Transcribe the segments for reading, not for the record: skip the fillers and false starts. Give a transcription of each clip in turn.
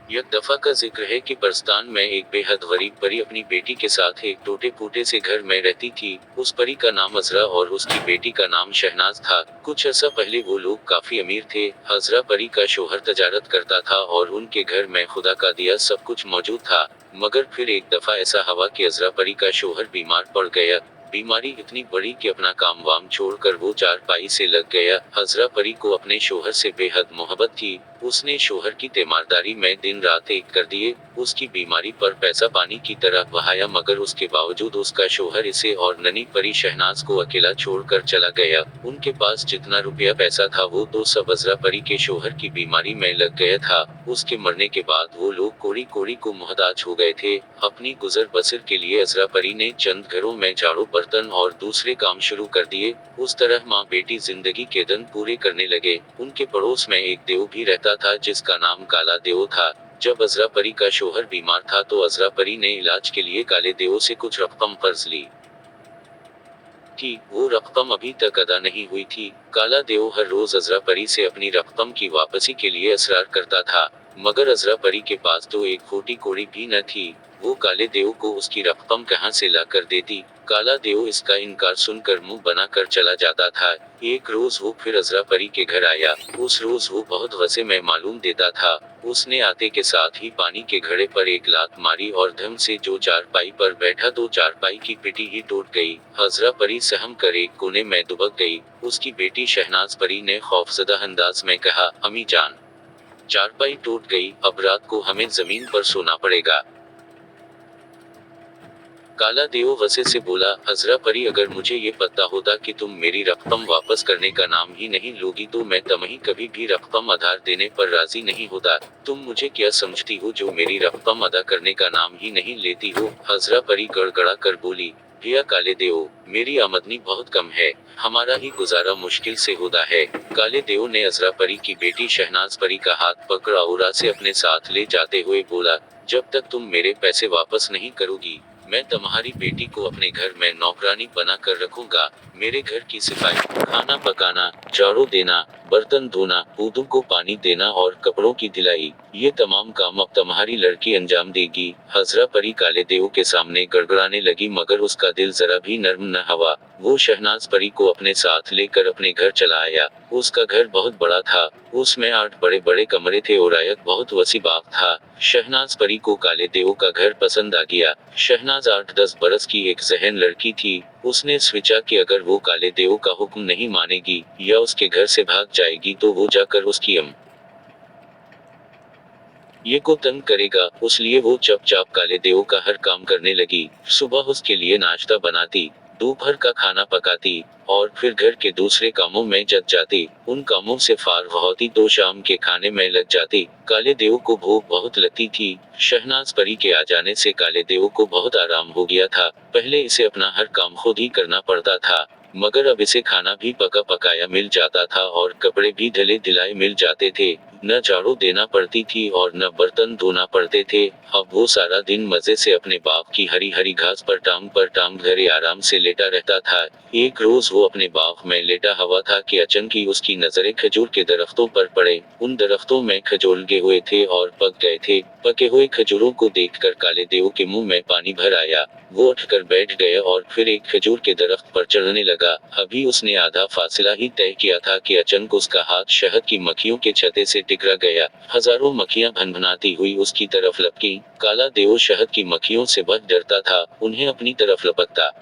एक दफा का जिक्र है कि परस्तान में एक बेहद गरीब परी अपनी बेटी के साथ एक टूटे फूटे से घर में रहती थी। उस परी का नाम अजरा और उसकी बेटी का नाम शहनाज था। कुछ अर्सा पहले वो लोग काफी अमीर थे। अजरा परी का शोहर तजारत करता था और उनके घर में खुदा का दिया सब कुछ मौजूद था। मगर फिर एक दफा ऐसा हुआ कि अजरा परी का शोहर बीमार पड़ गया। बीमारी इतनी बड़ी कि अपना काम वाम छोड़कर वो चारपाई से लग गया। अजरा परी को अपने शोहर से बेहद मोहब्बत थी। उसने शोहर की तीमारदारी में दिन रात एक कर दिए। उसकी बीमारी पर पैसा पानी की तरह बहाया, मगर उसके बावजूद उसका शोहर इसे और ननी परी शहनाज को अकेला छोड़कर चला गया। उनके पास जितना रुपया पैसा था वो तो सब अजरा परी के शोहर की बीमारी में लग गया था। उसके मरने के बाद वो लोग कोड़ी कोड़ी को मोहताज हो गए थे। अपनी गुजर बसर के लिए अजरा परी ने चंद घरों में झाड़ू बर्तन और दूसरे काम शुरू कर दिए। उस तरह माँ बेटी जिंदगी के दिन पूरे करने लगे। उनके पड़ोस में एक देव भी रहता था जिसका नाम काला देव था। जब अजरा परी का शोहर बीमार था तो अजरा परी ने इलाज के लिए काले देव से कुछ रकम कर्ज ली थी। वो रकम अभी तक अदा नहीं हुई थी। काला देव हर रोज अजरा परी से अपनी रकम की वापसी के लिए असरार करता था, मगर अजरा परी के पास तो एक फूटी कोड़ी भी न थी। वो काले देव को उसकी रकम कहाँ से ला कर देती। काला देव इसका इनकार सुनकर मुंह बना कर चला जाता था। एक रोज वो फिर अजरा परी के घर आया। उस रोज वो बहुत वसे में मालूम देता था। उसने आते के साथ ही पानी के घड़े पर एक लात मारी और धम से जो चारपाई पर बैठा तो चारपाई की पिटी ही टूट गई। अजरा परी सहम कर एक कोने में दुबक गई। उसकी बेटी शहनाज परी ने खौफजदा अंदाज में कहा, अम्मी जान, चारपाई टूट गई, अब रात को हमें जमीन पर सोना पड़ेगा। काला देव वसे से बोला, अजरा परी, अगर मुझे ये पता होता कि तुम मेरी रकम वापस करने का नाम ही नहीं लोगी तो मैं तुम्हें कभी भी रकम आधार देने पर राजी नहीं होता। तुम मुझे क्या समझती हो जो मेरी रकम अदा करने का नाम ही नहीं लेती हो। अजरा परी गड़गड़ा कर बोली, भैया काले देव, मेरी आमदनी बहुत कम है, हमारा ही गुजारा मुश्किल से होता है। काले देव ने अजरा परी की बेटी शहनाज परी का हाथ पकड़ा और से अपने साथ ले जाते हुए बोला, जब तक तुम मेरे पैसे वापस नहीं करोगी मैं तुम्हारी बेटी को अपने घर में नौकरानी बना कर रखूंगा। मेरे घर की सफाई, खाना पकाना, झाड़ू देना, बर्तन धोना, पौधों को पानी देना और कपड़ों की धुलाई, ये तमाम काम अब तुम्हारी लड़की अंजाम देगी। अजरा परी काले देव के सामने गड़गड़ाने लगी, मगर उसका दिल जरा भी नर्म न हुआ। वो शहनाज परी को अपने साथ लेकर अपने घर चला आया। उसका घर बहुत बड़ा था। उसमें 8 बड़े बड़े कमरे थे और एक बहुत वसी बाग था। शहनाज परी को काले देव का घर पसंद आ गया। शहनाज 8-10 बरस की एक जहन लड़की थी। उसने सोचा कि अगर वो काले देव का हुक्म नहीं मानेगी या उसके घर से भाग जाएगी तो वो जाकर उसकी ये को तंग करेगा। उसलिए वो चुपचाप काले देव का हर काम करने लगी। सुबह उसके लिए नाश्ता बनाती, दोपहर का खाना पकाती और फिर घर के दूसरे कामों में जग जाती। उन कामों से फारग होती तो शाम के खाने में लग जाती। काले देव को भूख बहुत लगती थी। शहनाज परी के आ जाने से काले देव को बहुत आराम हो गया था। पहले इसे अपना हर काम खुद ही करना पड़ता था, मगर अब इसे खाना भी पका पकाया मिल जाता था और कपड़े भी धुले धुलाए मिल जाते थे। न झाड़ू देना पड़ती थी और न बर्तन धोना पड़ते थे। अब वो सारा दिन मजे से अपने बाप की हरी हरी घास पर टांग धरे आराम से लेटा रहता था। एक रोज वो अपने बाग में लेटा हुआ था कि अचानक ही उसकी नजरें खजूर के दरख्तों पर पड़े। उन दरख्तों में खजूर लगे हुए थे और पक गए थे। पके हुए खजूरों को देखकर काले देव के मुंह में पानी भर आया। वो उठकर बैठ गया और फिर एक खजूर के दरख्त पर चढ़ने लगा। अभी उसने आधा फासला ही तय किया था कि अचानक उसका हाथ शहद की मक्खियों के छत्ते से टकरा गया। हजारों मक्खियां भनभनाती हुई उसकी तरफ लपकी। काला देव शहद की मक्खियों से बहुत डरता था। उन्हें अपनी तरफ लपकता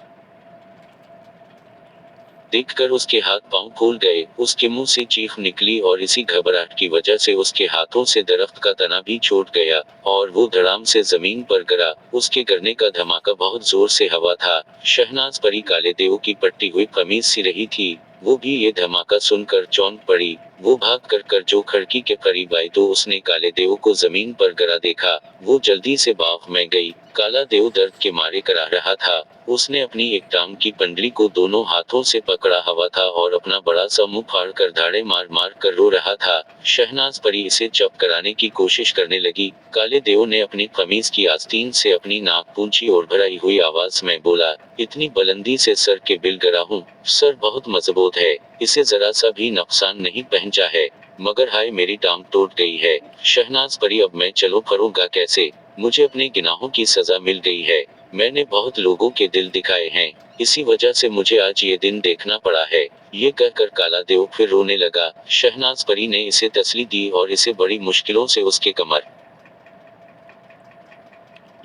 देखकर उसके हाथ पांव फूल गए। उसके मुंह से चीख निकली और इसी घबराहट की वजह से उसके हाथों से दरख्त का तना भी छूट गया और वो धड़ाम से जमीन पर गिरा। उसके गिरने का धमाका बहुत जोर से हवा था। शहनाज परी काले देव की पट्टी हुई कमीज सी रही थी। वो भी ये धमाका सुनकर चौंक पड़ी। वो भाग कर जो खिड़की के करीब आई तो उसने काले देव को जमीन पर गिरा देखा। वो जल्दी से बाग में गई। काला देव दर्द के मारे करा रहा था। उसने अपनी एक टांग की पंडली को दोनों हाथों से पकड़ा हुआ था और अपना बड़ा सा मुंह फाड़ कर धाड़े मार मार कर रो रहा था। शहनाज परी इसे चुप कराने की कोशिश करने लगी। काले देव ने अपनी कमीज की आस्तीन से अपनी नाक पूंछी और भराई हुई आवाज में बोला, इतनी बुलंदी से सर के बिल गिरा हूँ, सर बहुत मजबूत है, इसे जरा सा भी नुकसान नहीं पहुंचा है, मगर हाय मेरी टांग टूट गई है। शहनाज परी अब मैं चलो फरूंगा कैसे? मुझे अपने गुनाहों की सजा मिल गई है। मैंने बहुत लोगों के दिल दिखाए हैं, इसी वजह से मुझे आज ये दिन देखना पड़ा है। ये कहकर काला देव फिर रोने लगा। शहनाज परी ने इसे तसल्ली दी और इसे बड़ी मुश्किलों से उसके कमर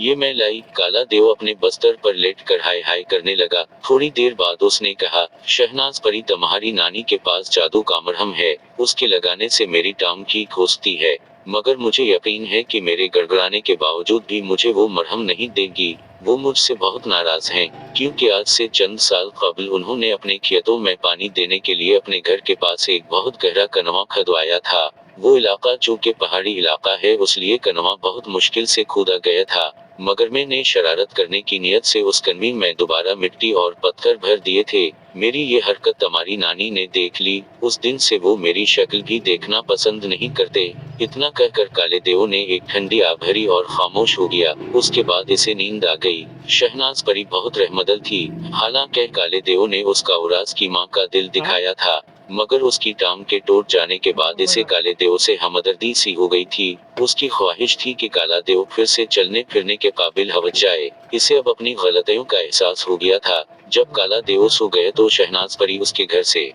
ये मैं लाई। काला देव अपने बस्तर पर लेट कर हाय हाय करने लगा। थोड़ी देर बाद उसने कहा, शहनाज परी तुम्हारी नानी के पास जादू का मरहम है, उसके लगाने से मेरी टांग ठीक होती है। मगर मुझे यकीन है कि मेरे गड़गड़ाने के बावजूद भी मुझे वो मरहम नहीं देगी। वो मुझसे बहुत नाराज हैं, क्योंकि आज से चंद साल कबल उन्होंने अपने खेतों में पानी देने के लिए अपने घर के पास एक बहुत गहरा कनवा खुदवाया था। वो इलाका चूंकि पहाड़ी इलाका है इसलिए कनवा बहुत मुश्किल से खोदा गया था। मगर मैंने शरारत करने की नियत से उस कनवी में दोबारा मिट्टी और पत्थर भर दिए थे। मेरी ये हरकत तुम्हारी नानी ने देख ली, उस दिन से वो मेरी शक्ल भी देखना पसंद नहीं करते। इतना कहकर काले देव ने एक ठंडी आह भरी और खामोश हो गया। उसके बाद इसे नींद आ गई। शहनाज परी बहुत रहमदल थी। हालांकि काले देव ने उसका उरास की माँ का दिल दिखाया था, मगर उसकी टांग के टूट जाने के बाद इसे काले देव से हमदर्दी सी हो गई थी। उसकी ख्वाहिश थी कि काला देव फिर से चलने फिरने के काबिल हो जाए। इसे अब अपनी गलतियों का एहसास हो गया था। जब काला देव सो गए तो शहनाज परी उसके घर से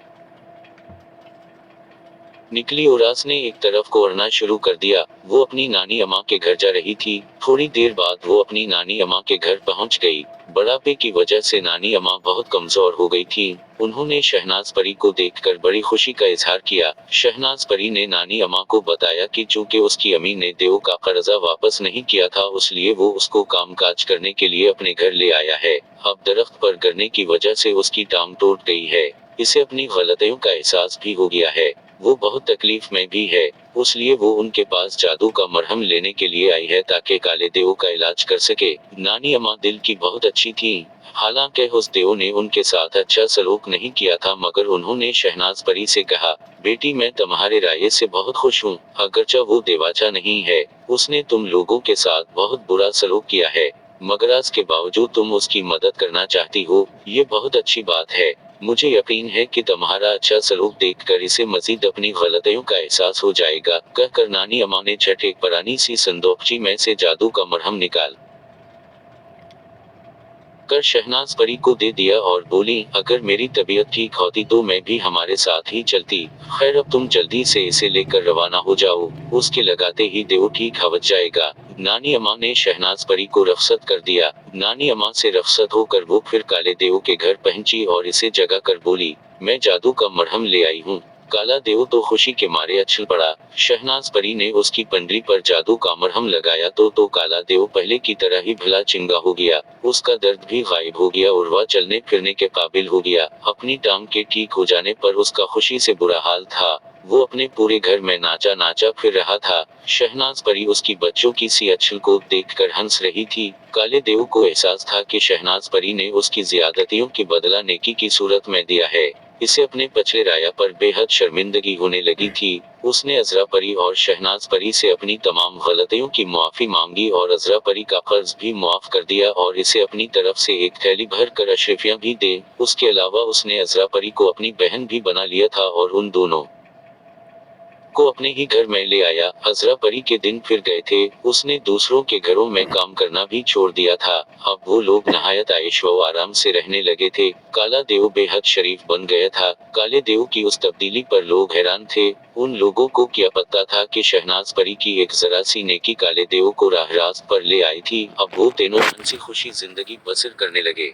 निकली। उरास ने एक तरफ को उड़ना शुरू कर दिया। वो अपनी नानी अम्मा के घर जा रही थी। थोड़ी देर बाद वो अपनी नानी अम्मा के घर पहुंच गई। बुढ़ापे की वजह से नानी अम्मा बहुत कमजोर हो गई थी। उन्होंने शहनाज परी को देखकर बड़ी खुशी का इजहार किया। शहनाज परी ने नानी अम्मा को बताया कि चूंकि उसकी अम्मी ने देव का कर्जा वापस नहीं किया था इसलिए वो उसको कामकाज करने के लिए अपने घर ले आया है। अब दरख्त पर गिरने की वजह से उसकी टांग टूट गई है। इसे अपनी गलतियों का एहसास भी हो गया है। वो बहुत तकलीफ में भी है, इसलिए वो उनके पास जादू का मरहम लेने के लिए आई है ताकि काले देव का इलाज कर सके। नानी अम्मा दिल की बहुत अच्छी थी। हालांकि उस देव ने उनके साथ अच्छा सलूक नहीं किया था, मगर उन्होंने शहनाज परी से कहा, बेटी मैं तुम्हारे राय से बहुत खुश हूँ। अगरचे वो देवाचा नहीं है, उसने तुम लोगों के साथ बहुत बुरा सलूक किया है, मगर आज के बावजूद तुम उसकी मदद करना चाहती हो, ये बहुत अच्छी बात है। मुझे यकीन है कि तुम्हारा अच्छा सलूक देखकर इसे मजीद अपनी गलतियों का एहसास हो जाएगा। कहकर नानी अम्मा ने झट एक पुरानी सी संदूकची में से जादू का मरहम निकाल कर शहनाज परी को दे दिया और बोली, अगर मेरी तबीयत ठीक होती तो मैं भी हमारे साथ ही चलती। खैर अब तुम जल्दी से इसे लेकर रवाना हो जाओ, उसके लगाते ही देव ठीक हो जाएगा। नानी अम्मा ने शहनाज परी को रख्सत कर दिया। नानी अम्मा से रख्सत होकर वो फिर काले देव के घर पहुंची और इसे जगा कर बोली, मैं जादू का मरहम ले आई हूँ। काला देव तो खुशी के मारे उछल पड़ा। शहनाज परी ने उसकी पंडली पर जादू का मरहम लगाया तो काला देव पहले की तरह ही भला चिंगा हो गया। उसका दर्द भी गायब हो गया और वह चलने फिरने के काबिल हो गया। अपनी टांग के ठीक हो जाने पर उसका खुशी से बुरा हाल था। वो अपने पूरे घर में नाचा नाचा फिर रहा था। शहनाज परी उसकी बच्चों की सी अच्छल को देखकर हंस रही थी। काले देव को एहसास था कि शहनाज परी ने उसकी ज्यादतियों की बदला नेकी की सूरत में दिया है। इसे अपने पछले राया पर बेहद शर्मिंदगी होने लगी थी। उसने अजरा परी और शहनाज परी से अपनी तमाम गलतियों की मुआफी मांगी और अजरा परी का कर्ज भी मुआफ कर दिया और इसे अपनी तरफ से एक थैली भर कर अशरफियां भी दे। उसके अलावा उसने अजरा परी को अपनी बहन भी बना लिया था और उन दोनों को अपने ही घर में ले आया। अजरा परी के दिन फिर गए थे। उसने दूसरों के घरों में काम करना भी छोड़ दिया था। अब वो लोग नहायत आयश व आराम से रहने लगे थे। काला देव बेहद शरीफ बन गया था। काले देव की उस तब्दीली पर लोग हैरान थे। उन लोगों को क्या पता था कि शहनाज परी की एक जरा सी नेकी काले देव को राह रास्त पर ले आई थी। अब वो तीनों हंसी खुशी जिंदगी बसर करने लगे।